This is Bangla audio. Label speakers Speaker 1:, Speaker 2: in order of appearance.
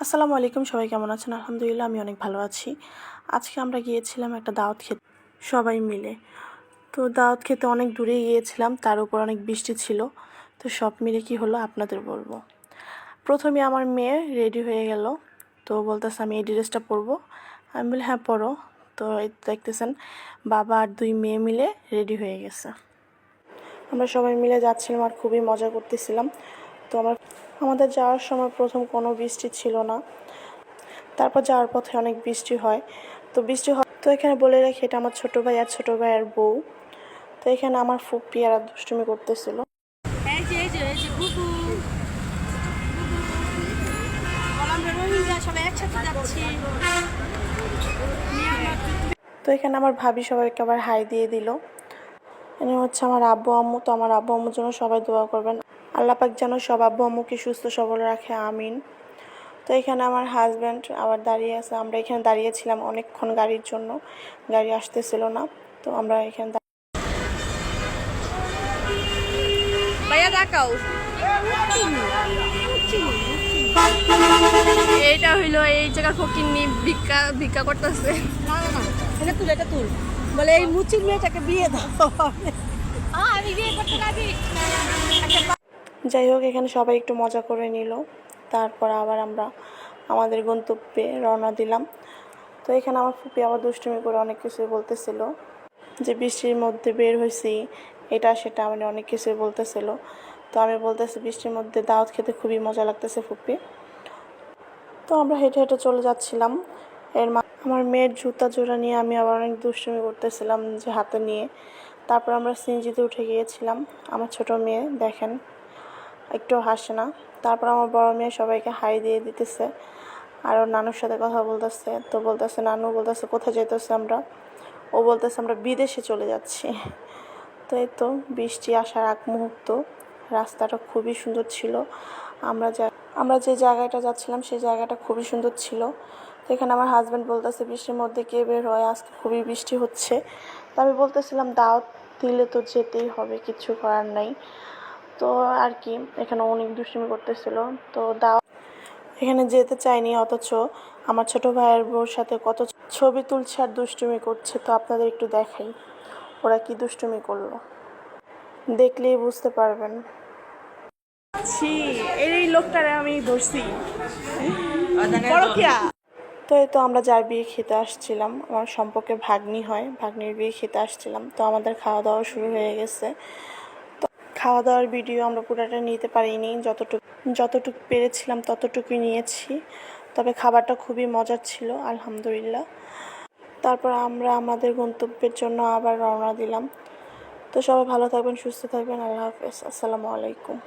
Speaker 1: আসসালামু আলাইকুম, সবাই কেমন আছেন? আলহামদুলিল্লাহ, আমি অনেক ভালো আছি। আজকে আমরা গিয়েছিলাম একটা দাওয়াত খেতে সবাই মিলে। তো দাওয়াত খেতে অনেক দূরে গিয়েছিলাম, তার উপর অনেক বৃষ্টি ছিল। তো সব মিলে কি হলো আপনাদের বলবো। প্রথমে আমার মেয়ে রেডি হয়ে গেল, তো বলতেছে আমি এই ড্রেসটা পরবো। আমি বলি হ্যাঁ পরো। তো এই দেখতেছেন বাবা আর দুই মেয়ে মিলে রেডি হয়ে গেছে। আমরা সবাই মিলে যাচ্ছিলাম আর খুবই মজা করতেছিলাম। তো আমাদের যাওয়ার সময় প্রথম কোনো বৃষ্টি ছিল না, তারপর যাওয়ার পথে অনেক বৃষ্টি হয়। তো এখানে বলে রাখি, এটা আমার ছোটো ভাই আর ছোটো ভাইয়ের বউ। তো এখানে আমার ফুপি আর দুষ্টুমি করতেছিল। তো এখানে আমার ভাবি সবাইকে আবার হাই দিয়ে দিল। এনে হচ্ছে আমার আব্বু আম্মু। তো আমার আব্বু আম্মুর জন্য সবাই দোয়া করবেন, আল্লাহ পাক যেন সব আব্বু আম্মুকে সুস্থ সবল রাখে, আমিন। তো এখানে আমার হাজব্যান্ড আবার দাঁড়িয়ে আছে। আমরা এখানে দাঁড়িয়েছিলাম অনেকক্ষণ গাড়ির জন্য, গাড়ি আসতেছিল না। তো আমরা এখানে
Speaker 2: এইটা হইলো এই জায়গার ফকিন্নি ভিক্ষা ভিক্ষা করতেছে।
Speaker 3: না না না, এটা তুল বলে এই মুচির মেয়েটাকে বিয়ে দাও। আমি বিয়ে করতে রাজি।
Speaker 1: যাই হোক, এখানে সবাই একটু মজা করে নিল। তারপর আবার আমরা আমাদের গন্তব্যে রওনা দিলাম। তো এখানে আমার ফুপি আবার দুষ্টুমি করে অনেক কিছুই বলতেছিল, যে বৃষ্টির মধ্যে বের হয়েছি এটা সেটা, মানে অনেক কিছুই বলতেছিল। তো আমি বলতেছি বৃষ্টির মধ্যে দাওয়াত খেতে খুবই মজা লাগতেছে ফুপি। তো আমরা হেঁটে হেঁটে চলে যাচ্ছিলাম। আমার মেয়ের জুতা জোড়া নিয়ে আমি আবার অনেক দুষ্টুমি করতেছিলাম যে হাতে নিয়ে। তারপর আমরা সিনজিতে উঠে গিয়েছিলাম। আমার ছোট মেয়ে দেখেন একটু হাসে না। তারপর আমার বড় মেয়ে সবাইকে হাই দিয়ে দিতেছে আর ওর নানুর সাথে কথা বলতেছে। তো বলতেছে, নানু বলতেছে কোথায় যেতেছে আমরা। ও বলতেছে আমরা বিদেশে চলে যাচ্ছি। তো এই তো বৃষ্টি আসার আগ মুহূর্ত, রাস্তাটা খুবই সুন্দর ছিল। আমরা যে জায়গাটা যাচ্ছিলাম সেই জায়গাটা খুবই সুন্দর ছিল। তো এখানে আমার হাজব্যান্ড বলতেছে বৃষ্টির মধ্যে কে বের হয়, আজকে খুবই বৃষ্টি হচ্ছে। তো আমি বলতেছিলাম দাওয়াত দিলে তো যেতেই হবে, কিছু করার নাই। তো আর কি, এখানে অনেক দুষ্টুমি করতেছিল। তো এখানে যেতে চাইনি, অথচ আমার ছোট ভাইয়ের বউর সাথে কত ছবি তুলছে আর দুষ্টুমি করছে। তো আপনাদের একটু দেখাই ওরা কি দুষ্টুমি করলো, দেখলেই বুঝতে পারবেন। এই লোকটারে আমি ধরছি। তো এই তো আমরা যার বিয়ে খেতে আসছিলাম, আমার সম্পর্কে ভাগ্নি হয়, ভাগ্নির বিয়ে খেতে আসছিলাম। তো আমাদের খাওয়া দাওয়া শুরু হয়ে গেছে। তো খাওয়া দাওয়ার ভিডিও আমরা পুরোটা নিতে পারিনি, যতটুকু পেরেছিলাম ততটুকুই নিয়েছি। তবে খাবারটা খুবই মজার ছিল আলহামদুলিল্লাহ। তারপর আমরা আমাদের গন্তব্যের জন্য আবার রওনা দিলাম। তো সবাই ভালো থাকবেন, সুস্থ থাকবেন, আল্লাহ হাফেজ, আসসালামু আলাইকুম।